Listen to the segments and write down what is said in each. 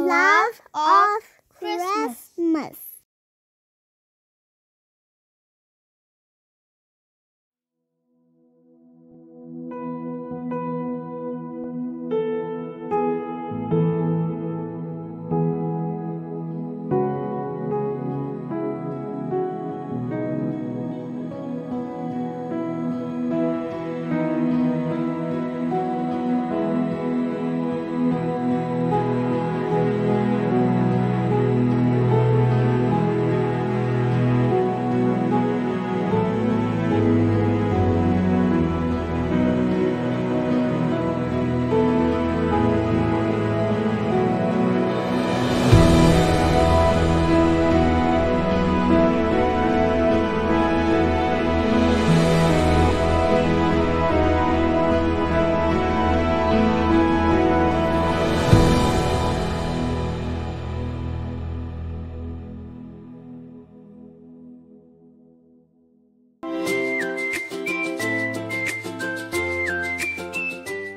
love of Christmas.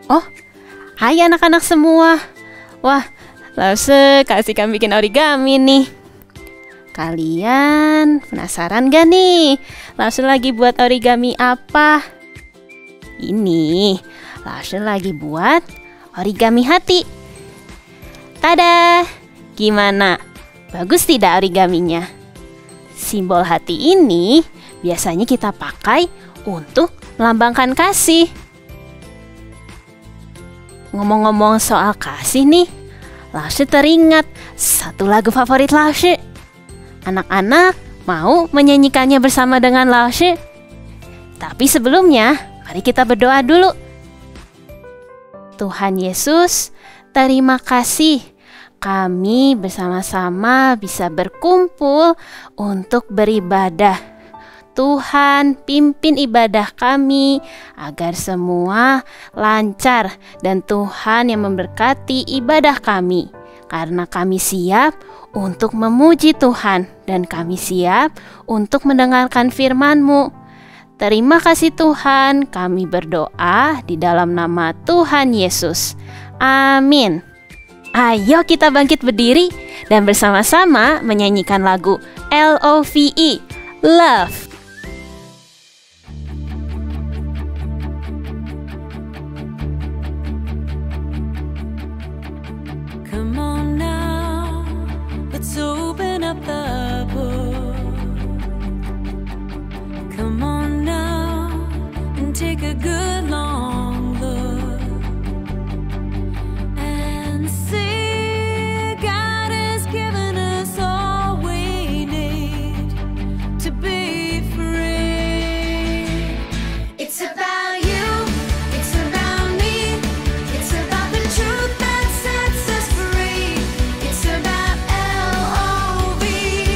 Oh, hai anak-anak semua. Wah, Lause kasih kami bikin origami nih. Kalian penasaran gak nih? Lause lagi buat origami apa? Ini, Lause lagi buat origami hati. Tada! Gimana? Bagus tidak origaminya? Simbol hati ini biasanya kita pakai untuk melambangkan kasih. Ngomong-ngomong soal kasih nih, Lause teringat satu lagu favorit Lause. Anak-anak mau menyanyikannya bersama dengan Lause? Tapi sebelumnya, mari kita berdoa dulu. Tuhan Yesus, terima kasih kami bersama-sama bisa berkumpul untuk beribadah. Tuhan, pimpin ibadah kami agar semua lancar dan Tuhan yang memberkati ibadah kami. Karena kami siap untuk memuji Tuhan dan kami siap untuk mendengarkan firman-Mu. Terima kasih Tuhan, kami berdoa di dalam nama Tuhan Yesus. Amin. Ayo kita bangkit berdiri dan bersama-sama menyanyikan lagu LOVE, Love. Come on now, let's open up the book. Come on now and take a good long look and see God has given us all we need to be free. It's about you, it's about me, it's about the truth that sets us free. It's about LOVE.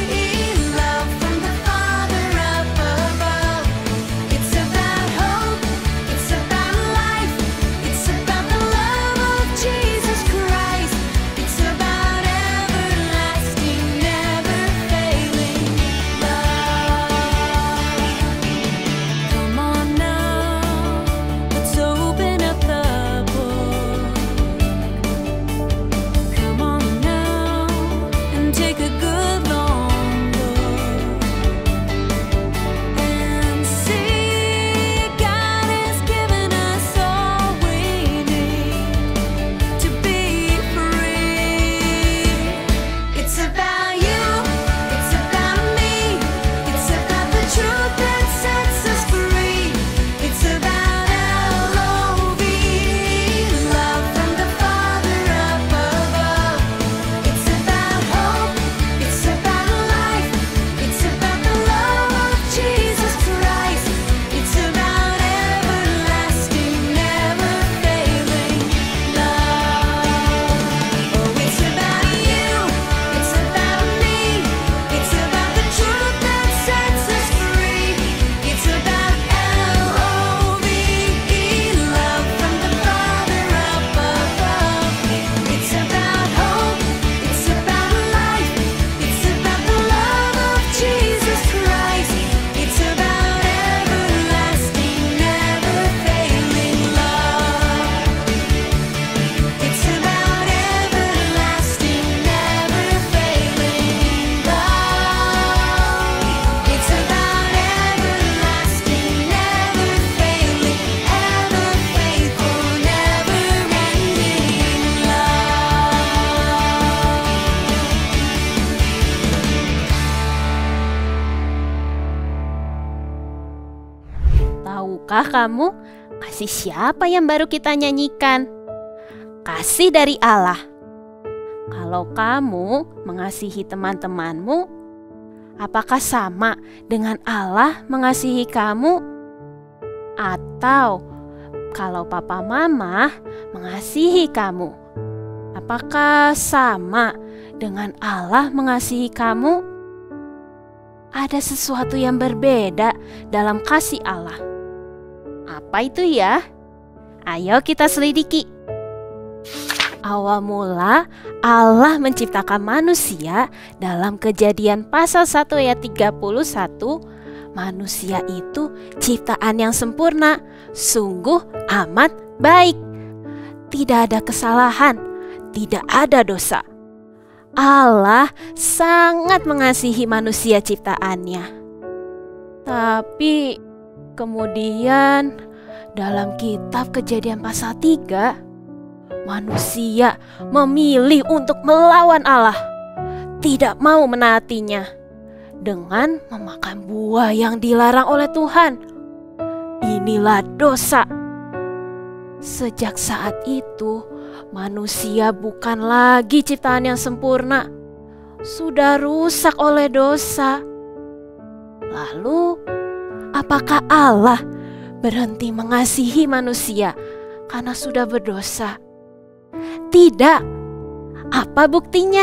Tahukah kamu kasih siapa yang baru kita nyanyikan? Kasih dari Allah. Kalau kamu mengasihi teman-temanmu, apakah sama dengan Allah mengasihi kamu? Atau kalau papa mama mengasihi kamu, apakah sama dengan Allah mengasihi kamu? Ada sesuatu yang berbeda dalam kasih Allah. Apa itu ya? Ayo kita selidiki. Awal mula Allah menciptakan manusia dalam Kejadian pasal 1 ayat 31. Manusia itu ciptaan yang sempurna, sungguh amat baik. Tidak ada kesalahan, tidak ada dosa. Allah sangat mengasihi manusia ciptaannya. Tapi kemudian dalam kitab Kejadian pasal 3, manusia memilih untuk melawan Allah, tidak mau menaatinya dengan memakan buah yang dilarang oleh Tuhan. Inilah dosa. Sejak saat itu, manusia bukan lagi ciptaan yang sempurna, sudah rusak oleh dosa. Lalu, apakah Allah berhenti mengasihi manusia karena sudah berdosa? Tidak. Apa buktinya?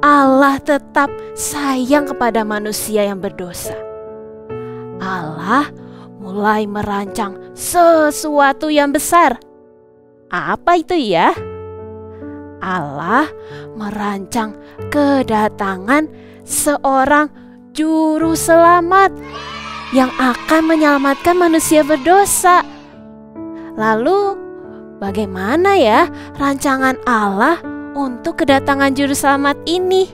Allah tetap sayang kepada manusia yang berdosa. Allah mulai merancang sesuatu yang besar. Apa itu ya? Allah merancang kedatangan seorang juru selamat yang akan menyelamatkan manusia berdosa. Lalu, bagaimana ya rancangan Allah untuk kedatangan juru selamat ini?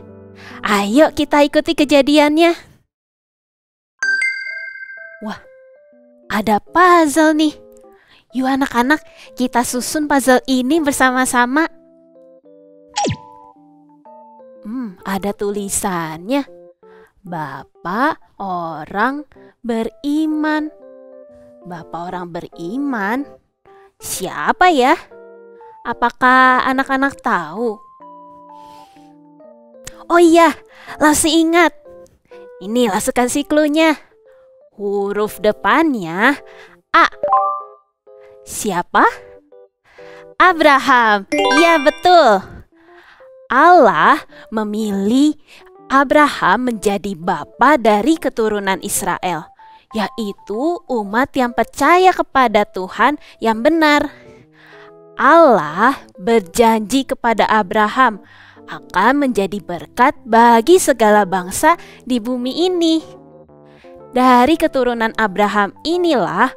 Ayo kita ikuti kejadiannya. Wah, ada puzzle nih. Yuk anak-anak, kita susun puzzle ini bersama-sama. Ada tulisannya. Bapak orang beriman. Bapak orang beriman? Siapa ya? Apakah anak-anak tahu? Oh iya, langsung ingat. Ini langsung kasih clue-nya. Huruf depannya A. Siapa? Abraham. Iya betul. Allah memilih Abraham menjadi bapa dari keturunan Israel, yaitu umat yang percaya kepada Tuhan yang benar. Allah berjanji kepada Abraham akan menjadi berkat bagi segala bangsa di bumi ini. Dari keturunan Abraham inilah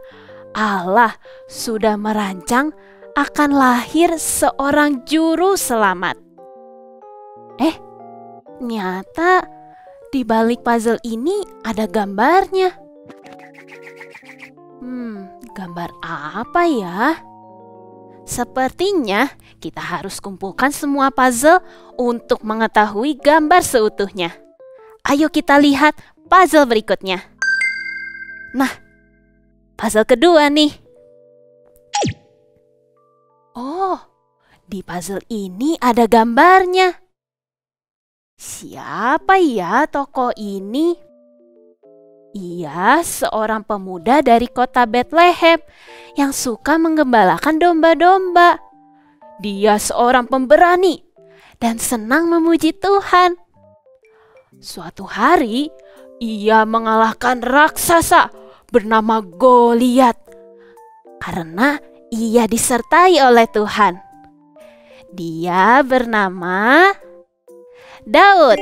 Allah sudah merancang akan lahir seorang juru selamat. Ternyata di balik puzzle ini ada gambarnya. Gambar apa ya? Sepertinya kita harus kumpulkan semua puzzle untuk mengetahui gambar seutuhnya. Ayo kita lihat puzzle berikutnya. Nah, puzzle kedua nih. Oh, di puzzle ini ada gambarnya. Siapa ya tokoh ini? Ia seorang pemuda dari kota Bethlehem yang suka menggembalakan domba-domba. Dia seorang pemberani dan senang memuji Tuhan. Suatu hari, ia mengalahkan raksasa bernama Goliat karena ia disertai oleh Tuhan. Dia bernama Daud.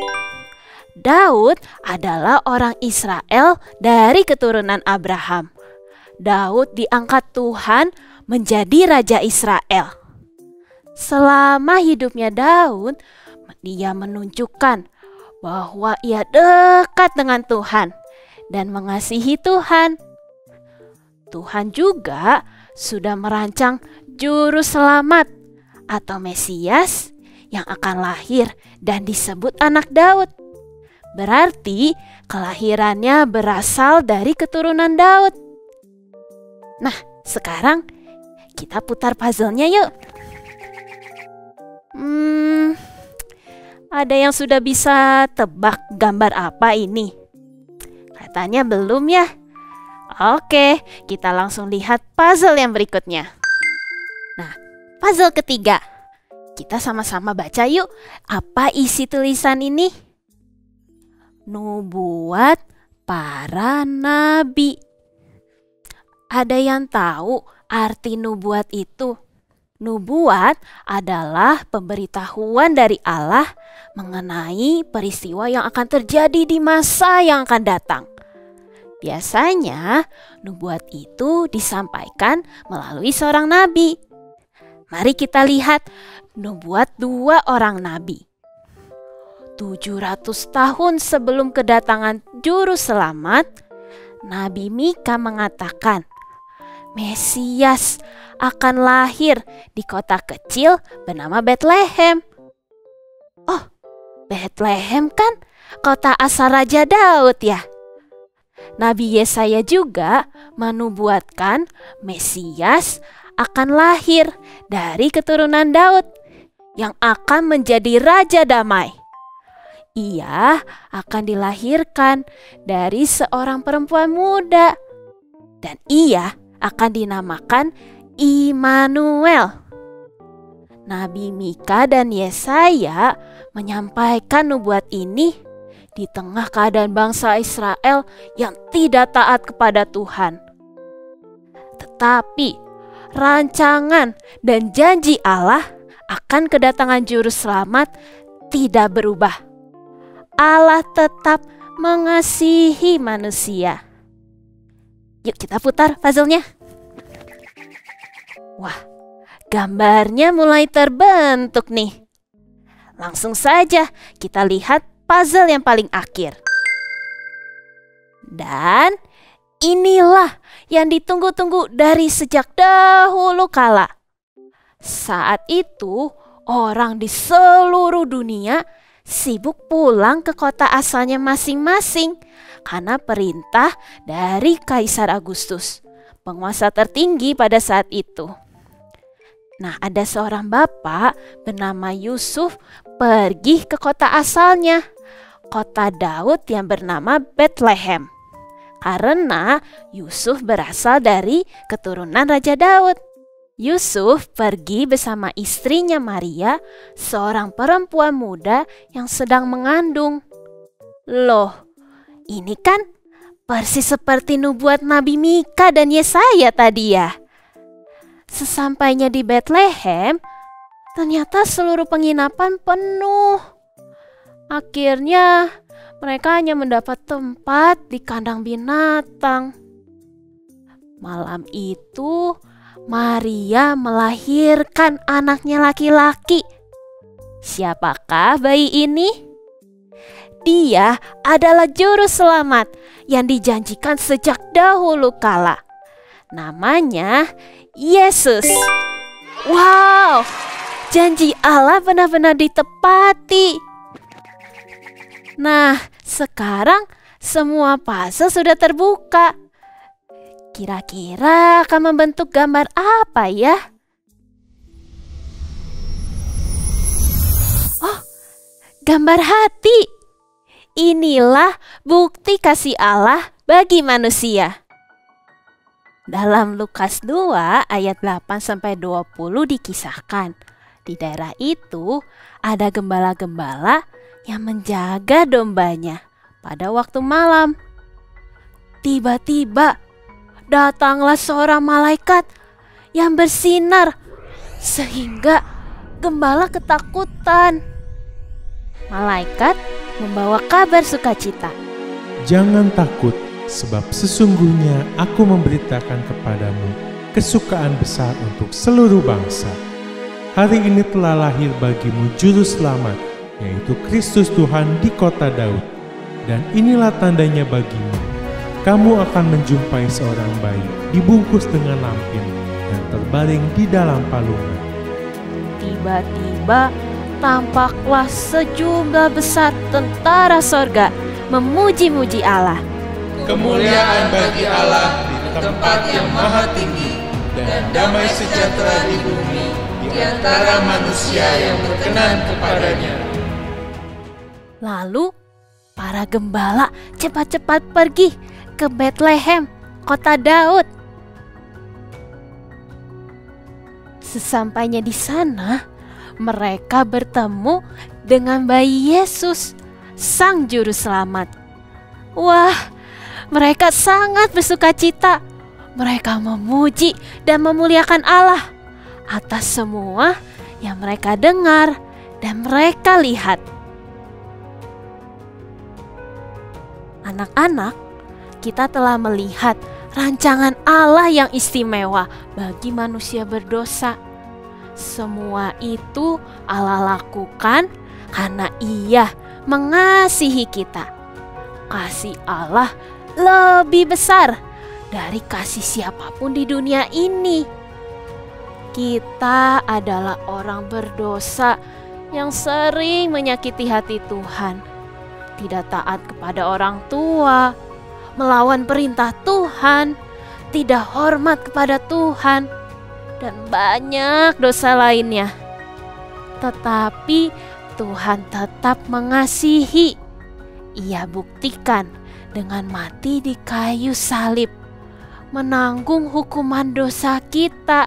Daud adalah orang Israel dari keturunan Abraham. Daud diangkat Tuhan menjadi raja Israel. Selama hidupnya Daud, dia menunjukkan bahwa ia dekat dengan Tuhan dan mengasihi Tuhan. Tuhan juga sudah merancang juru selamat atau Mesias yang akan lahir dan disebut anak Daud. Berarti kelahirannya berasal dari keturunan Daud. Nah, sekarang kita putar puzzle-nya yuk. Ada yang sudah bisa tebak gambar apa ini? Katanya belum ya? Oke, kita langsung lihat puzzle yang berikutnya. Nah, puzzle ketiga. Kita sama-sama baca yuk. Apa isi tulisan ini? Nubuat para nabi. Ada yang tahu arti nubuat itu? Nubuat adalah pemberitahuan dari Allah mengenai peristiwa yang akan terjadi di masa yang akan datang. Biasanya, nubuat itu disampaikan melalui seorang nabi. Mari kita lihat nubuat dua orang nabi. 700 tahun sebelum kedatangan Juru Selamat, Nabi Mika mengatakan, Mesias akan lahir di kota kecil bernama Bethlehem. Oh, Bethlehem kan kota asal Raja Daud ya? Nabi Yesaya juga menubuatkan Mesias akan lahir dari keturunan Daud yang akan menjadi Raja Damai. Ia akan dilahirkan dari seorang perempuan muda dan ia akan dinamakan Immanuel. Nabi Mika dan Yesaya menyampaikan nubuat ini di tengah keadaan bangsa Israel yang tidak taat kepada Tuhan. Tetapi rancangan dan janji Allah akan kedatangan Juru Selamat tidak berubah. Allah tetap mengasihi manusia. Yuk kita putar puzzle-nya. Wah, gambarnya mulai terbentuk nih. Langsung saja kita lihat puzzle yang paling akhir. Dan inilah yang ditunggu-tunggu dari sejak dahulu kala. Saat itu orang di seluruh dunia sibuk pulang ke kota asalnya masing-masing karena perintah dari Kaisar Agustus, penguasa tertinggi pada saat itu. Nah, ada seorang bapak bernama Yusuf pergi ke kota asalnya, kota Daud yang bernama Bethlehem. Karena Yusuf berasal dari keturunan Raja Daud. Yusuf pergi bersama istrinya Maria, seorang perempuan muda yang sedang mengandung. Loh, ini kan persis seperti nubuat Nabi Mika dan Yesaya tadi ya. Sesampainya di Bethlehem, ternyata seluruh penginapan penuh. Akhirnya mereka hanya mendapat tempat di kandang binatang. Malam itu Maria melahirkan anaknya laki-laki. Siapakah bayi ini? Dia adalah Juru Selamat yang dijanjikan sejak dahulu kala. Namanya Yesus. Wow, janji Allah benar-benar ditepati. Nah, sekarang semua puzzle sudah terbuka. Kira-kira akan membentuk gambar apa ya? Oh, gambar hati. Inilah bukti kasih Allah bagi manusia. Dalam Lukas 2 ayat 8-20 dikisahkan, di daerah itu ada gembala-gembala yang menjaga dombanya pada waktu malam. Tiba-tiba datanglah seorang malaikat yang bersinar sehingga gembala ketakutan. Malaikat membawa kabar sukacita. Jangan takut, sebab sesungguhnya aku memberitakan kepadamu kesukaan besar untuk seluruh bangsa. Hari ini telah lahir bagimu Juru Selamat, yaitu Kristus Tuhan di kota Daud. Dan inilah tandanya bagimu. Kamu akan menjumpai seorang bayi dibungkus dengan lampin dan terbaring di dalam palungan. Tiba-tiba tampaklah sejumlah besar tentara sorga memuji-muji Allah. Kemuliaan bagi Allah di tempat yang maha tinggi, dan damai sejahtera di bumi di antara manusia yang berkenan kepadanya. Lalu para gembala cepat-cepat pergi ke Betlehem, kota Daud. Sesampainya di sana, mereka bertemu dengan bayi Yesus, Sang Juru Selamat. Wah, mereka sangat bersukacita. Mereka memuji dan memuliakan Allah atas semua yang mereka dengar dan mereka lihat. Anak-anak, kita telah melihat rancangan Allah yang istimewa bagi manusia berdosa. Semua itu Allah lakukan karena Ia mengasihi kita. Kasih Allah lebih besar dari kasih siapapun di dunia ini. Kita adalah orang berdosa yang sering menyakiti hati Tuhan, tidak taat kepada orang tua, melawan perintah Tuhan, tidak hormat kepada Tuhan, dan banyak dosa lainnya. Tetapi Tuhan tetap mengasihi. Ia buktikan dengan mati di kayu salib, menanggung hukuman dosa kita.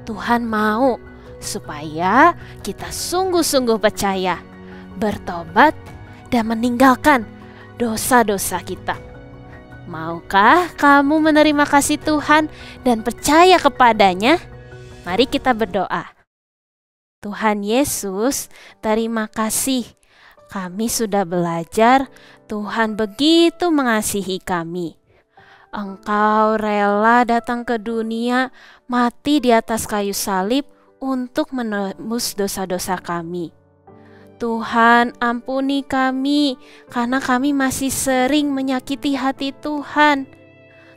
Tuhan mau supaya kita sungguh-sungguh percaya, bertobat, dan meninggalkan dosa-dosa kita. Maukah kamu menerima kasih Tuhan dan percaya kepadanya? Mari kita berdoa. Tuhan Yesus, terima kasih. Kami sudah belajar Tuhan begitu mengasihi kami. Engkau rela datang ke dunia, mati di atas kayu salib untuk menebus dosa-dosa kami. Tuhan, ampuni kami karena kami masih sering menyakiti hati Tuhan.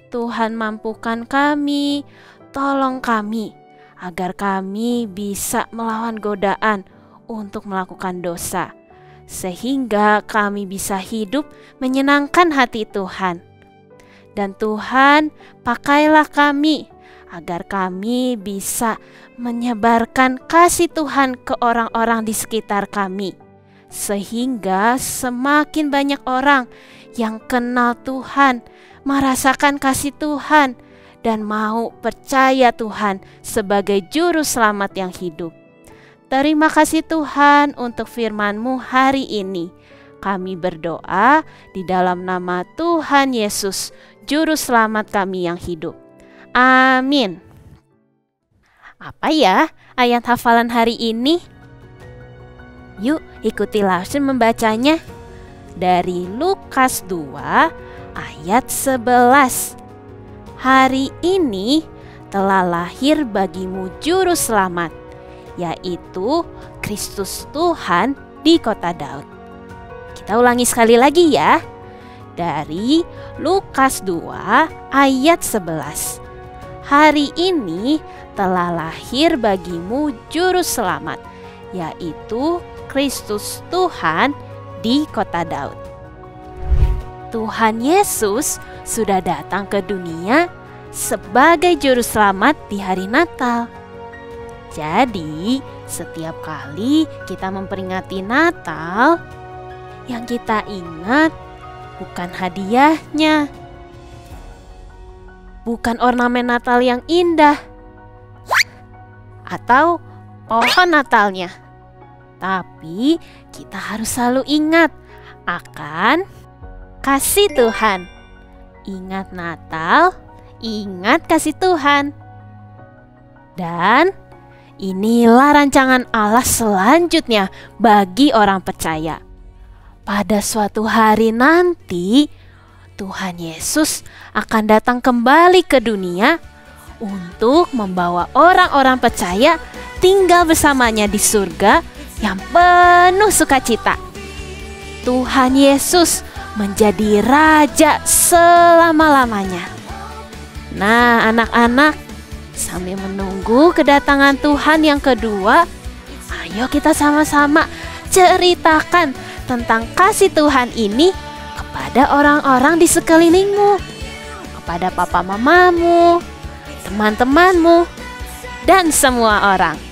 Tuhan, mampukan kami, tolong kami agar kami bisa melawan godaan untuk melakukan dosa, sehingga kami bisa hidup menyenangkan hati Tuhan. Dan Tuhan, pakailah kami agar kami bisa menyebarkan kasih Tuhan ke orang-orang di sekitar kami, sehingga semakin banyak orang yang kenal Tuhan, merasakan kasih Tuhan, dan mau percaya Tuhan sebagai juru selamat yang hidup. Terima kasih Tuhan untuk firman-Mu hari ini. Kami berdoa di dalam nama Tuhan Yesus, Juru Selamat kami yang hidup. Amin. Apa ya ayat hafalan hari ini? Yuk ikuti Lawson membacanya. Dari Lukas 2 ayat 11. Hari ini telah lahir bagimu Juru Selamat, yaitu Kristus Tuhan di kota Daud. Kita ulangi sekali lagi ya. Dari Lukas 2 ayat 11. Hari ini telah lahir bagimu Juru Selamat, yaitu Kristus Tuhan di kota Daud. Tuhan Yesus sudah datang ke dunia sebagai Juru Selamat di hari Natal. Jadi, setiap kali kita memperingati Natal, yang kita ingat bukan hadiahnya, bukan ornamen Natal yang indah, atau pohon Natalnya. Tapi kita harus selalu ingat akan kasih Tuhan. Ingat Natal, ingat kasih Tuhan. Dan inilah rancangan Allah selanjutnya bagi orang percaya. Pada suatu hari nanti, Tuhan Yesus akan datang kembali ke dunia untuk membawa orang-orang percaya tinggal bersamanya di surga yang penuh sukacita. Tuhan Yesus menjadi Raja selama-lamanya. Nah, anak-anak, sambil menunggu kedatangan Tuhan yang kedua, ayo kita sama-sama ceritakan tentang kasih Tuhan ini kepada orang-orang di sekelilingmu, kepada papa mamamu, teman-temanmu, dan semua orang.